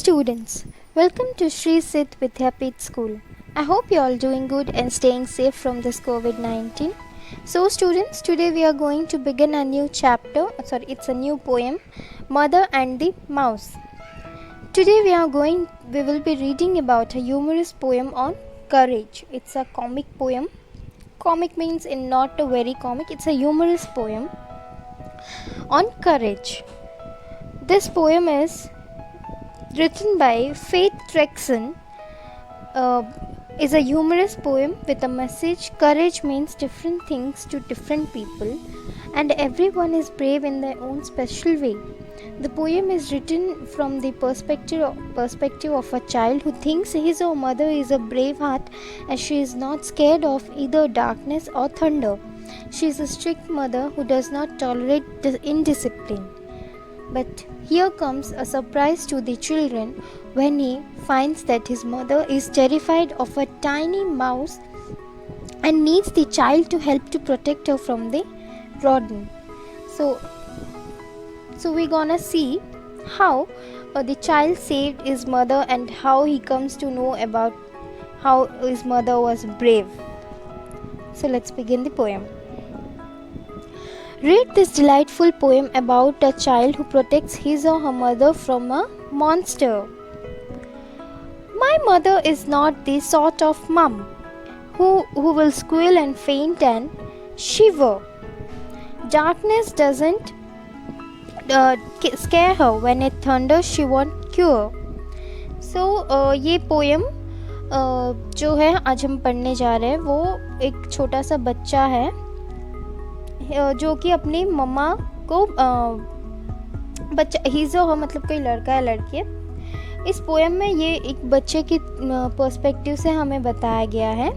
students, welcome to Sri Sid Vidyapeeth School. I hope you all doing good and staying safe from this COVID-19. So students, today we are going to begin a new chapter, it's a new poem, Mother and the Mouse. Today we will be reading about a humorous poem on courage. It's a comic poem. Comic means in not a very comic, it's a humorous poem on courage. This poem is written by Faith Trexon, is a humorous poem with a message. Courage means different things to different people, and everyone is brave in their own special way. The poem is written from the perspective of a child who thinks his or mother is a brave heart, as she is not scared of either darkness or thunder. She is a strict mother who does not tolerate indiscipline. But here comes a surprise to the children when he finds that his mother is terrified of a tiny mouse and needs the child to help to protect her from the rodent. So we're gonna see how the child saved his mother and how he comes to know about how his mother was brave. So let's begin the poem. Read this delightful poem about a child who protects his or her mother from a monster. My mother is not the sort of mum who will squeal and faint and shiver. Darkness doesn't scare her. When it thunders, she won't cure. So ये poem जो है आज हम पढ़ने जा रहे हैं वो एक छोटा सा बच्चा है जो कि अपनी मम्मा को बच्चा हीज़ हो मतलब कोई लड़का है लड़की है। इस पोएम में ये एक बच्चे की पर्सपेक्टिव से हमें बताया गया है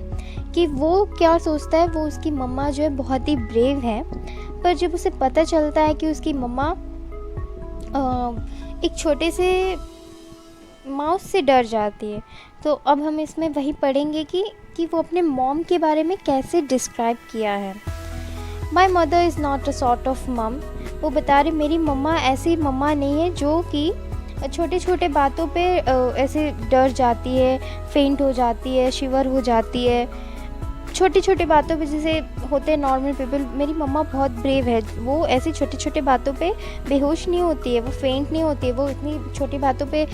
कि वो क्या सोचता है। वो उसकी मम्मा जो है बहुत ही ब्रेव है, पर जब उसे पता चलता है कि उसकी मम्मा एक छोटे से माउस से डर जाती है, तो अब हम इसमें वही पढ़ेंगे कि वो अपने मॉम के बारे में कैसे डिस्क्राइब किया है। My mother is not a sort of मम। वो बता रहे मेरी मम्मा ऐसी मम्मा नहीं है जो कि छोटे छोटे बातों पे ऐसे डर जाती है, फेंट हो जाती है, शिवर हो जाती है। छोटी छोटी बातों पे जैसे होते हैं नॉर्मल पीपल, मेरी मम्मा बहुत ब्रेव है। वो ऐसी छोटी छोटी बातों पे बेहोश नहीं होती है, वो फेंट नहीं होती है, वो इतनी छोटी बातों पे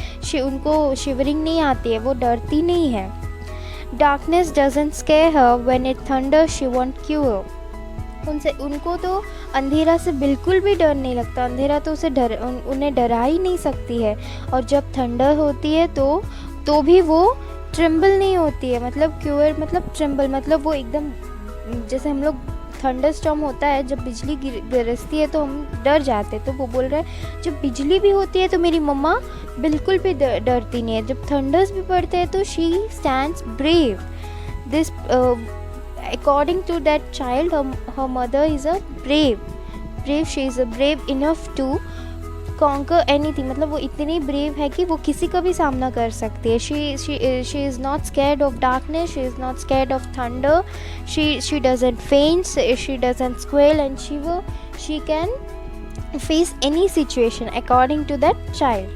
उनको शिवरिंग नहीं आती है, वो डरती नहीं है। Darkness doesn't square her, when it thunder she won't cure. उनको तो अंधेरा से बिल्कुल भी डर नहीं लगता। अंधेरा तो उन्हें डरा ही नहीं सकती है। और जब थंडर होती है तो भी वो ट्रिम्बल नहीं होती है। मतलब क्यूर मतलब ट्रिम्बल मतलब वो एकदम जैसे हम लोग थंडर स्टॉर्म होता है, जब बिजली गरजती है तो हम डर जाते हैं। तो वो बोल रहा है जब बिजली भी होती है तो मेरी मम्मा बिल्कुल भी डरती नहीं है। जब थंडर्स भी पड़ते हैं तो she stands brave. This according to that child, her mother is a brave. She is a brave enough to conquer anything. मतलब वो इतनी brave है कि वो किसी का भी सामना कर सकती है। She is not scared of darkness. She is not scared of thunder. She doesn't faint. She doesn't squeal and shiver. She can face any situation according to that child.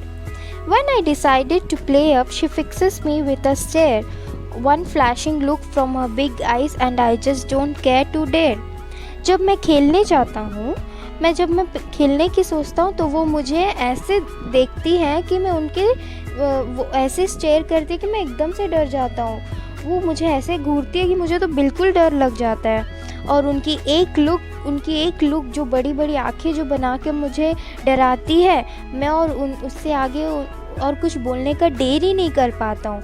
When I decided to play up, she fixes me with a stare. One flashing look from her big eyes and I just don't care to dare. जब मैं खेलने जाता हूँ, जब मैं खेलने की सोचता हूँ तो वो मुझे ऐसे देखती है कि मैं वो ऐसे स्टेयर करती है कि मैं एकदम से डर जाता हूँ। वो मुझे ऐसे घूरती है कि मुझे तो बिल्कुल डर लग जाता है। और उनकी एक लुक जो बड़ी बड़ी आँखें जो बना के मुझे डराती है, मैं और उससे आगे और कुछ बोलने का डेयर ही नहीं कर पाता हूँ।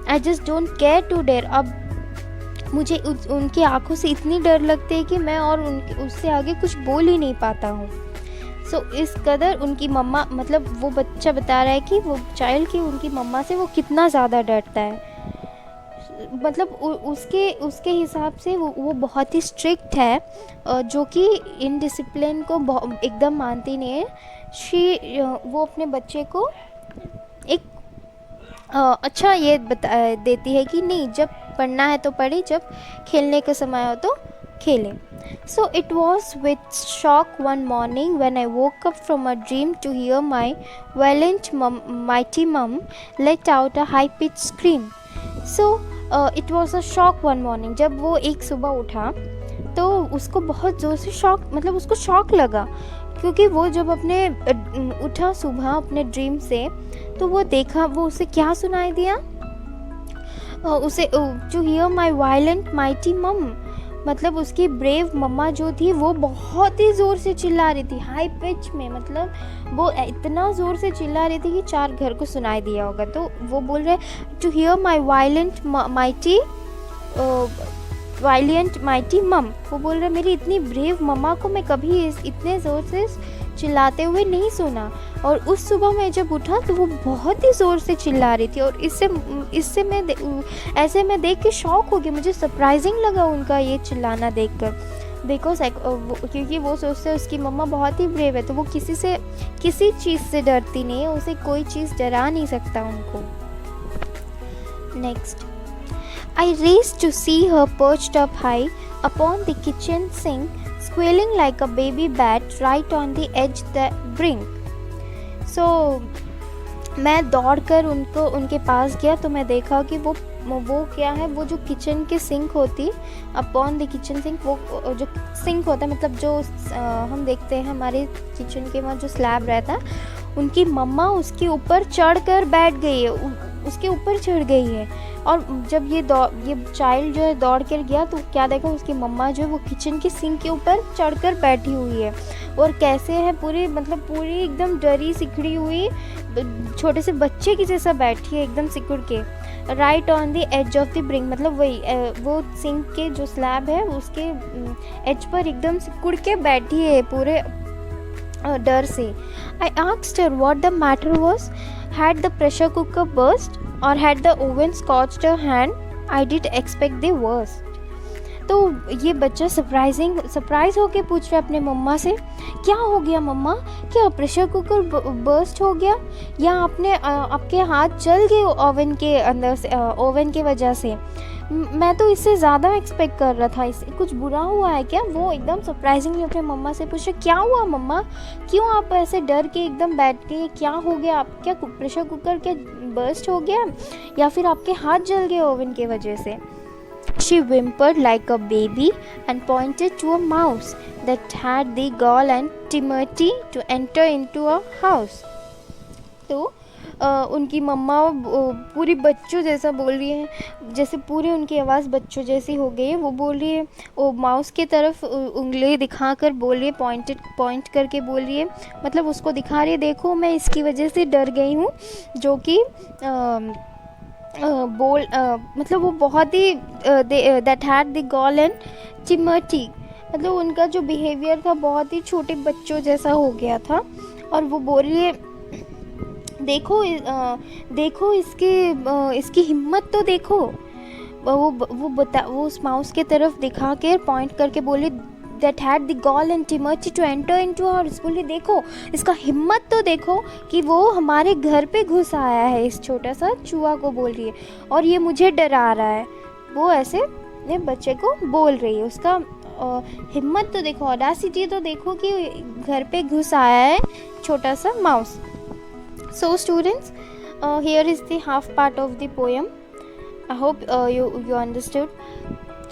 I just don't care to dare. अब मुझे उनकी आंखों से इतनी डर लगती है कि मैं और उससे आगे कुछ बोल ही नहीं पाता हूँ। इस कदर उनकी मम्मा मतलब वो बच्चा बता रहा है कि वो चाइल्ड की उनकी मम्मा से वो कितना ज़्यादा डरता है। मतलब उसके हिसाब से वो बहुत ही स्ट्रिक्ट है, जो कि इनडिसिप्लिन को एकदम मानती नहीं है। वो अपने बच्चे को एक अच्छा ये बता देती है कि नहीं, जब पढ़ना है तो पढ़े, जब खेलने का समय हो तो खेले. So it was with shock one morning when I woke up from a dream to hear my valiant mighty mum let out a high pitched scream. So it was a shock one morning. जब वो एक सुबह उठा तो उसको बहुत ज़ोर से शॉक, मतलब उसको शॉक लगा, क्योंकि वो जब अपने उठा सुबह अपने ड्रीम से तो वो देखा, वो उसे क्या सुनाई दिया, उसे to hear my violent mighty mum, मतलब उसकी ब्रेव मम्मा जो थी वो बहुत ही ज़ोर से चिल्ला रही थी, हाई पिच में, मतलब वो इतना ज़ोर से चिल्ला रही थी कि 4 घर को सुनाई दिया होगा. तो वो बोल रहे to hear my violent mighty mum, वो बोल रहे मेरी इतनी ब्रेव मम्मा को मैं कभी इतने ज़ोर से चिल्लाते हुए नहीं सुना. और उस सुबह मैं जब उठा तो वो बहुत ही ज़ोर से चिल्ला रही थी, और इससे मैं ऐसे मैं देख के शॉक हो गई. मुझे सरप्राइजिंग लगा उनका ये चिल्लाना देखकर, बिकॉज क्योंकि वो सोचते हैं उसकी मम्मा बहुत ही ब्रेव है, तो वो किसी चीज़ से डरती नहीं है, उसे कोई चीज़ डरा नहीं सकता उनको. Next, I raced to see her perched up high upon the kitchen sink, squealing like a baby bat right on the edge the brink. So मैं दौड़कर उनके पास गया तो मैं देखा कि वो क्या है, वो जो किचन की सिंक होती, अपॉन द किचन सिंक, वो जो सिंक होता है, मतलब जो हम देखते हैं हमारे किचन के वहाँ जो स्लैब रहता है, उनकी मम्मा उसके ऊपर चढ़कर बैठ गई है, उसके ऊपर चढ़ गई है. और जब ये चाइल्ड जो है दौड़ कर गया तो क्या देखा, उसकी मम्मा जो है वो किचन की सिंक के ऊपर चढ़कर बैठी हुई है, और कैसे है पूरी एकदम डरी सिकड़ी हुई छोटे से बच्चे की जैसा बैठी है, एकदम सिकुड़ के, right on the edge of the brink, मतलब वो सिंक के जो स्लैब है उसके एज पर एकदम सिकुड़ के बैठी है पूरे डर से. I asked her what the matter was, had the pressure cooker burst or had the oven scorched her hand? I did expect the worst. तो ये बच्चा सरप्राइज होके पूछ रहा है अपने मम्मा से, क्या हो गया मम्मा, क्या प्रेशर कुकर बर्स्ट हो गया, या आपके हाथ जल गए ओवन के अंदर से, ओवन के वजह से. मैं तो इससे ज़्यादा एक्सपेक्ट कर रहा था, इससे कुछ बुरा हुआ है क्या. वो एकदम सरप्राइजिंगली अपने मम्मा से पूछ रहे, क्या हुआ मम्मा, क्यों आप ऐसे डर के एकदम बैठ गए, क्या हो गया, आप क्या प्रेशर कुकर क्या बर्स्ट हो गया, या फिर आपके हाथ जल गए ओवन के वजह से. She whimpered like a baby and pointed to a mouse that had the gall and temerity to enter into a house. तो उनकी मम्मा पूरी बच्चों जैसा बोल रही है, जैसे पूरी उनकी आवाज़ बच्चों जैसी हो गई है. वो बोल रही है, वो माउस की तरफ उंगली दिखाकर बोल रही है, पॉइंट करके बोल रही है, मतलब उसको दिखा रही है, देखो मैं इसकी वजह से डर गई हूँ, जो कि मतलब वो बहुत ही that had the goal and चिमटी, मतलब उनका जो बिहेवियर था बहुत ही छोटे बच्चों जैसा हो गया था. और वो बोल रही है, देखो इसकी हिम्मत तो देखो. वो उस माउस के तरफ दिखा के पॉइंट करके बोली, that had the gall and temerity to enter into our house. बोली देखो इसका हिम्मत तो देखो कि वो हमारे घर पे घुस आया है, इस छोटा सा चूहा को बोल रही है, और ये मुझे डरा रहा है. वो ऐसे बच्चे को बोल रही है, उसका हिम्मत तो देखो, ऑडासिटी तो देखो कि घर पे घुस आया है छोटा सा mouse. So students, here is the half part of the poem. I hope you understood.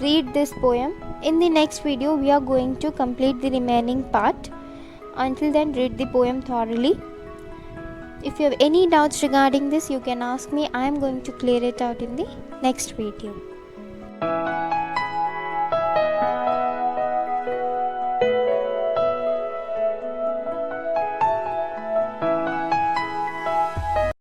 Read this poem. In the next video we are going to complete the remaining part. Until then, read the poem thoroughly. If you have any doubts regarding this, you can ask me. I am going to clear it out in the next video.